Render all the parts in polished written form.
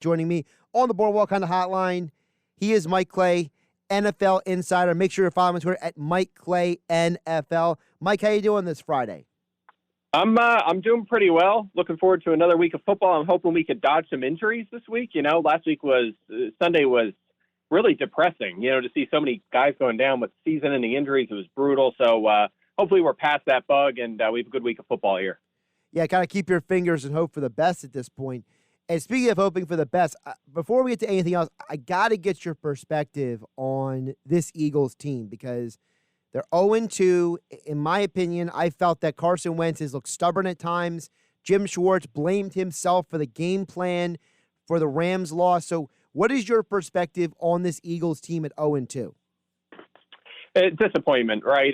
joining me on the Boardwalk on the hotline. He is Mike Clay, NFL Insider. Make sure you follow him on Twitter at Mike Clay NFL. Mike, how you doing this Friday? I'm doing pretty well. Looking forward to another week of football. I'm hoping we could dodge some injuries this week. You know, last week Sunday was really depressing, to see so many guys going down with season-ending injuries. It was brutal. So hopefully we're past that bug and we have a good week of football here. Yeah, kind of keep your fingers and hope for the best at this point. And speaking of hoping for the best, before we get to anything else, I got to get your perspective on this Eagles team because they're 0-2. In my opinion, I felt that Carson Wentz has looked stubborn at times. Jim Schwartz blamed himself for the game plan for the Rams' loss. So what is your perspective on this Eagles team at 0-2? Disappointment, right?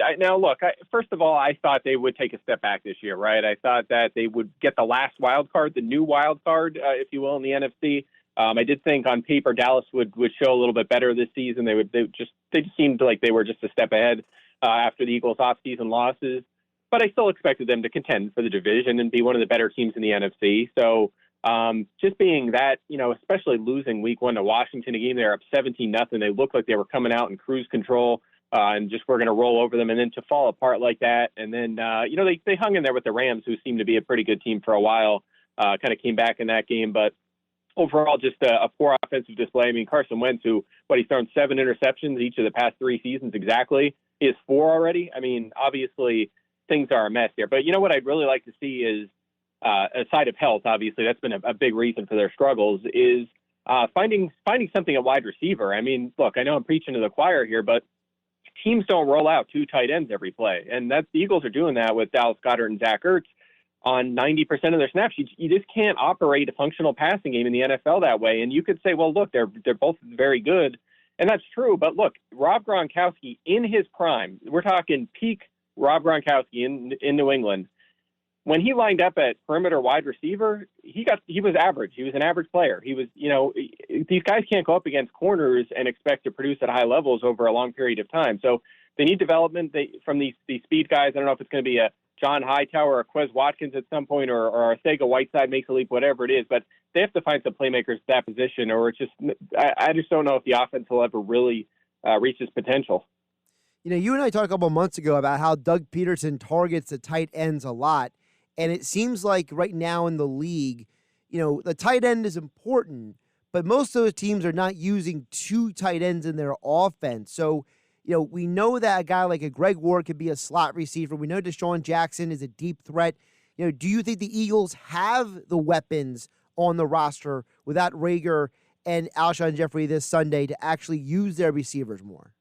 First of all, I thought they would take a step back this year, right? I thought that they would get the last wild card, the new wild card, if you will, in the NFC. I did think on paper Dallas would show a little bit better this season. They just seemed like they were just a step ahead after the Eagles' off-season losses. But I still expected them to contend for the division and be one of the better teams in the NFC. So just being that, especially losing week 1 to Washington, a game they were up 17-0. They looked like they were coming out in cruise control. And just we're going to roll over them, and then to fall apart like that. And then, they hung in there with the Rams, who seemed to be a pretty good team for a while, kind of came back in that game. But overall, just a poor offensive display. I mean, Carson Wentz, he's thrown 7 interceptions each of the past 3 seasons exactly. He has 4 already. I mean, obviously, things are a mess there. But what I'd really like to see is, aside of health, obviously, that's been a big reason for their struggles, is finding something at wide receiver. I mean, look, I know I'm preaching to the choir here, but teams don't roll out 2 tight ends every play. And the Eagles are doing that with Dallas Goedert and Zach Ertz on 90% of their snaps. You just can't operate a functional passing game in the NFL that way. And you could say, well, look, they're both very good. And that's true. But look, Rob Gronkowski in his prime, we're talking peak Rob Gronkowski in New England. When he lined up at perimeter wide receiver, he was average. He was an average player. He was, these guys can't go up against corners and expect to produce at high levels over a long period of time. So they need development from these speed guys. I don't know if it's going to be a John Hightower or Quez Watkins at some point or Arcega Whiteside makes a leap, whatever it is. But they have to find some playmakers at that position, or it's just I just don't know if the offense will ever really reach its potential. You and I talked a couple months ago about how Doug Peterson targets the tight ends a lot. And it seems like right now in the league, the tight end is important, but most of those teams are not using 2 tight ends in their offense. So, we know that a guy like a Greg Ward could be a slot receiver. We know Deshaun Jackson is a deep threat. Do you think the Eagles have the weapons on the roster without Rager and Alshon Jeffrey this Sunday to actually use their receivers more?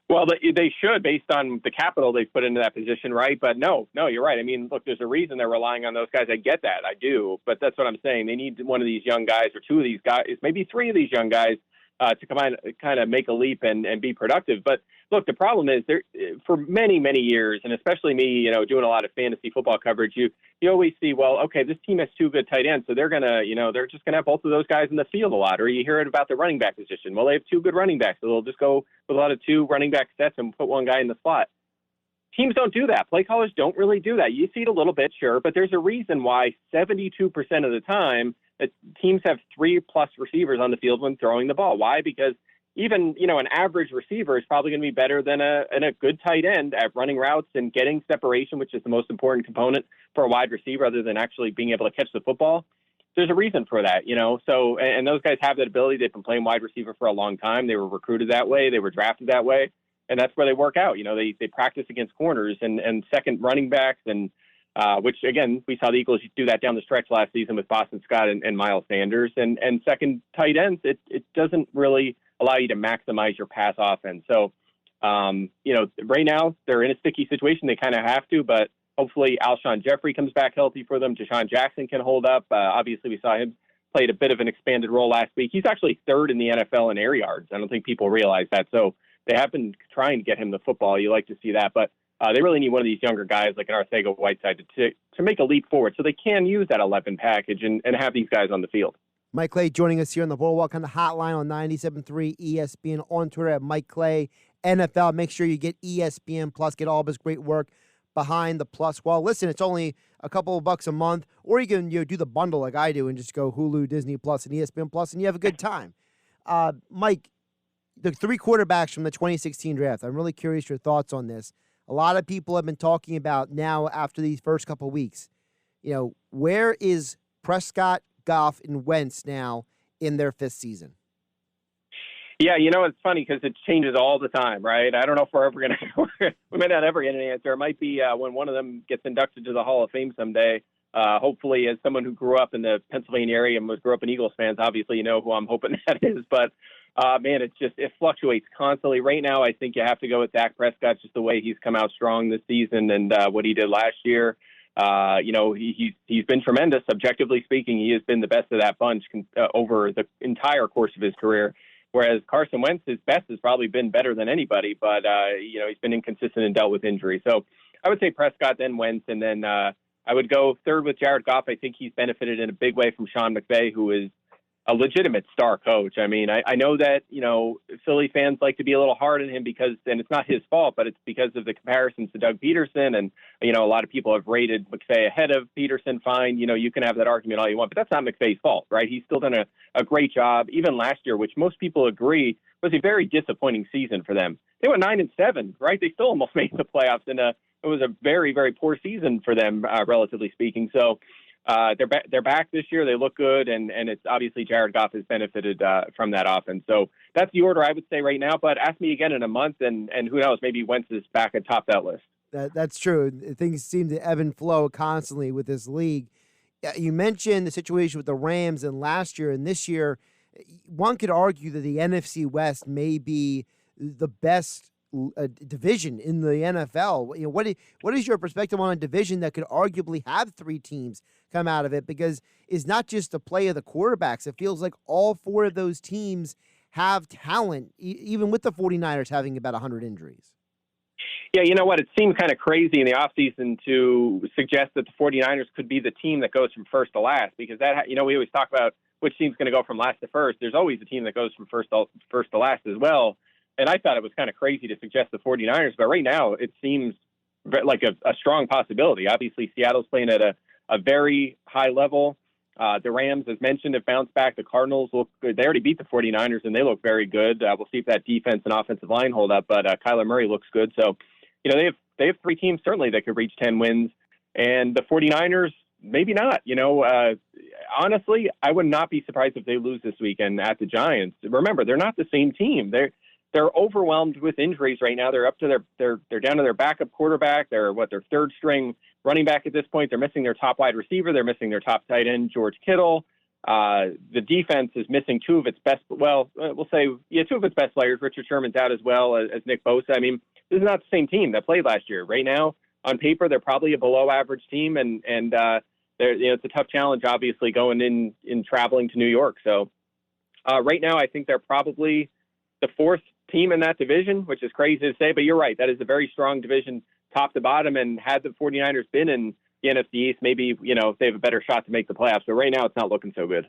Well, they should, based on the capital they've put into that position, right? But no, you're right. I mean, look, there's a reason they're relying on those guys. I get that. I do. But that's what I'm saying. They need one of these young guys or 2 of these guys, maybe 3 of these young guys to come on, kind of make a leap and be productive. But look, the problem is for many, many years, and especially me, doing a lot of fantasy football coverage, you always see, well, okay, this team has 2 good tight ends, so they're gonna, they're just gonna have both of those guys in the field a lot. Or you hear it about the running back position. Well, they have 2 good running backs, so they'll just go with a lot of 2 running back sets and put 1 guy in the slot. Teams don't do that. Play callers don't really do that. You see it a little bit, sure, but there's a reason why 72% of the time that teams have 3+ receivers on the field when throwing the ball. Why? Because even, an average receiver is probably going to be better than a good tight end at running routes and getting separation, which is the most important component for a wide receiver other than actually being able to catch the football. There's a reason for that, So, and those guys have that ability. They've been playing wide receiver for a long time. They were recruited that way. They were drafted that way. And that's where they work out. They practice against corners and second running backs and which, again, we saw the Eagles do that down the stretch last season with Boston Scott and Miles Sanders. And second tight ends, it doesn't really allow you to maximize your pass offense. So, right now they're in a sticky situation. They kind of have to, but hopefully Alshon Jeffrey comes back healthy for them. Deshaun Jackson can hold up. Obviously, we saw him played a bit of an expanded role last week. He's actually 3rd in the NFL in air yards. I don't think people realize that. So they have been trying to get him the football. You like to see that, but they really need one of these younger guys like an Arcega Whiteside to make a leap forward so they can use that 11 package and have these guys on the field. Mike Clay joining us here on the Boardwalk on the hotline on 97.3 ESPN, on Twitter at Mike Clay NFL. Make sure you get ESPN Plus, get all of his great work behind the plus wall. Listen, it's only a couple of bucks a month, or you can do the bundle like I do and just go Hulu, Disney Plus, and ESPN Plus, and you have a good time. Mike, the 3 quarterbacks from the 2016 draft, I'm really curious your thoughts on this. A lot of people have been talking about now after these first couple of weeks, where is Prescott, Goff, and Wentz now in their 5th season? Yeah, it's funny because it changes all the time, right? I don't know if we're ever going to – we may not ever get an answer. It might be when one of them gets inducted to the Hall of Fame someday. Hopefully, as someone who grew up in the Pennsylvania area and grew up in Eagles fans, obviously you know who I'm hoping that is. But, man, it fluctuates constantly. Right now, I think you have to go with Dak Prescott, just the way he's come out strong this season and what he did last year. He's been tremendous. Objectively speaking, he has been the best of that bunch over the entire course of his career. Whereas Carson Wentz, his best has probably been better than anybody, but, he's been inconsistent and dealt with injury. So I would say Prescott, then Wentz, and then I would go third with Jared Goff. I think he's benefited in a big way from Sean McVay, who is a legitimate star coach. I mean, I know that, Philly fans like to be a little hard on him and it's not his fault, but it's because of the comparisons to Doug Peterson. And, a lot of people have rated McVay ahead of Peterson. Fine. You can have that argument all you want, but that's not McVay's fault, right? He's still done a great job. Even last year, which most people agree was a very disappointing season for them. They went 9-7, right? They still almost made the playoffs, and it was a very, very poor season for them, relatively speaking. So, they're back this year. They look good, and it's obviously Jared Goff has benefited from that offense. So that's the order I would say right now. But ask me again in a month, and who knows? Maybe Wentz is back atop that list. That's true. Things seem to ebb and flow constantly with this league. You mentioned the situation with the Rams and last year and this year. One could argue that the NFC West may be the best division in the NFL. What is your perspective on a division that could arguably have 3 teams come out of it? Because it's not just the play of the quarterbacks. It feels like all 4 of those teams have talent, even with the 49ers having about 100 injuries. Yeah, you know what? It seemed kind of crazy in the offseason to suggest that the 49ers could be the team that goes from first to last, because that, we always talk about which team's going to go from last to first. There's always a team that goes from first to last as well. And I thought it was kind of crazy to suggest the 49ers, but right now it seems like a strong possibility. Obviously, Seattle's playing at a very high level. The Rams, as mentioned, have bounced back. The Cardinals look good. They already beat the 49ers, and they look very good. We'll see if that defense and offensive line hold up, but Kyler Murray looks good. So, they have 3 teams certainly that could reach 10 wins, and the 49ers, maybe not. Honestly, I would not be surprised if they lose this weekend at the Giants. Remember, they're not the same team. They're overwhelmed with injuries right now. They're up to they're down to their backup quarterback. They're their 3rd string running back at this point. They're missing their top wide receiver. They're missing their top tight end, George Kittle. The defense is missing 2 of its best. Well, we'll say 2 of its best players. Richard Sherman's out as well as Nick Bosa. I mean, this is not the same team that played last year. Right now, on paper, they're probably a below average team, and it's a tough challenge, obviously, going in traveling to New York. So right now, I think they're probably the 4th team in that division, which is crazy to say, but you're right. That is a very strong division top to bottom, and had the 49ers been in the NFC East, maybe, they have a better shot to make the playoffs. But right now, it's not looking so good.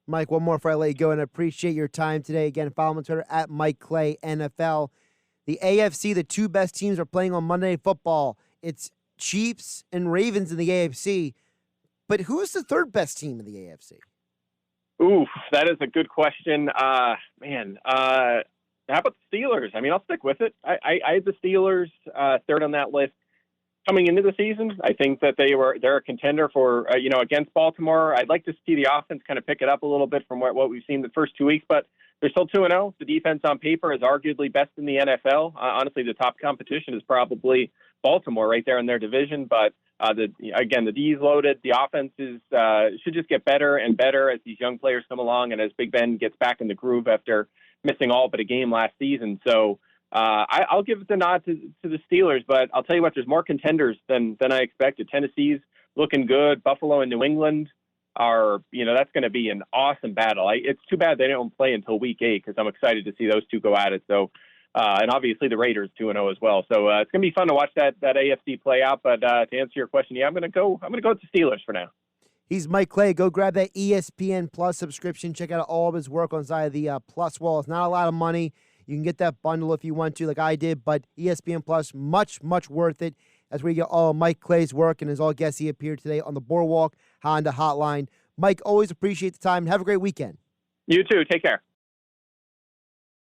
Mike, one more before I let you go, and I appreciate your time today. Again, follow me on Twitter at Mike Clay NFL. The AFC, the 2 best teams are playing on Monday Night Football. It's Chiefs and Ravens in the AFC. But who's the 3rd best team in the AFC? Ooh, that is a good question. How about the Steelers? I mean, I'll stick with it. I had the Steelers 3rd on that list coming into the season. I think that they're a contender for against Baltimore. I'd like to see the offense kind of pick it up a little bit from what we've seen the first 2 weeks, but they're still 2-0. The defense on paper is arguably best in the NFL. Honestly, the top competition is probably Baltimore right there in their division, but the D's loaded. The offense should just get better and better as these young players come along and as Big Ben gets back in the groove after missing all but a game last season. So I'll give the nod to the Steelers, but I'll tell you what, there's more contenders than I expected. Tennessee's looking good. Buffalo and New England are, that's going to be an awesome battle. It's too bad they don't play until week 8 because I'm excited to see those 2 go at it. So, and obviously the Raiders 2-0 as well. So it's going to be fun to watch that AFC play out. But to answer your question, I'm going to go with the Steelers for now. He's Mike Clay. Go grab that ESPN Plus subscription. Check out all of his work on side of the Plus wall. It's not a lot of money. You can get that bundle if you want to, like I did, but ESPN Plus, much, much worth it. That's where you get all Mike Clay's work, and as all guests, he appeared today on the Boardwalk Honda Hotline. Mike, always appreciate the time. Have a great weekend. You too. Take care.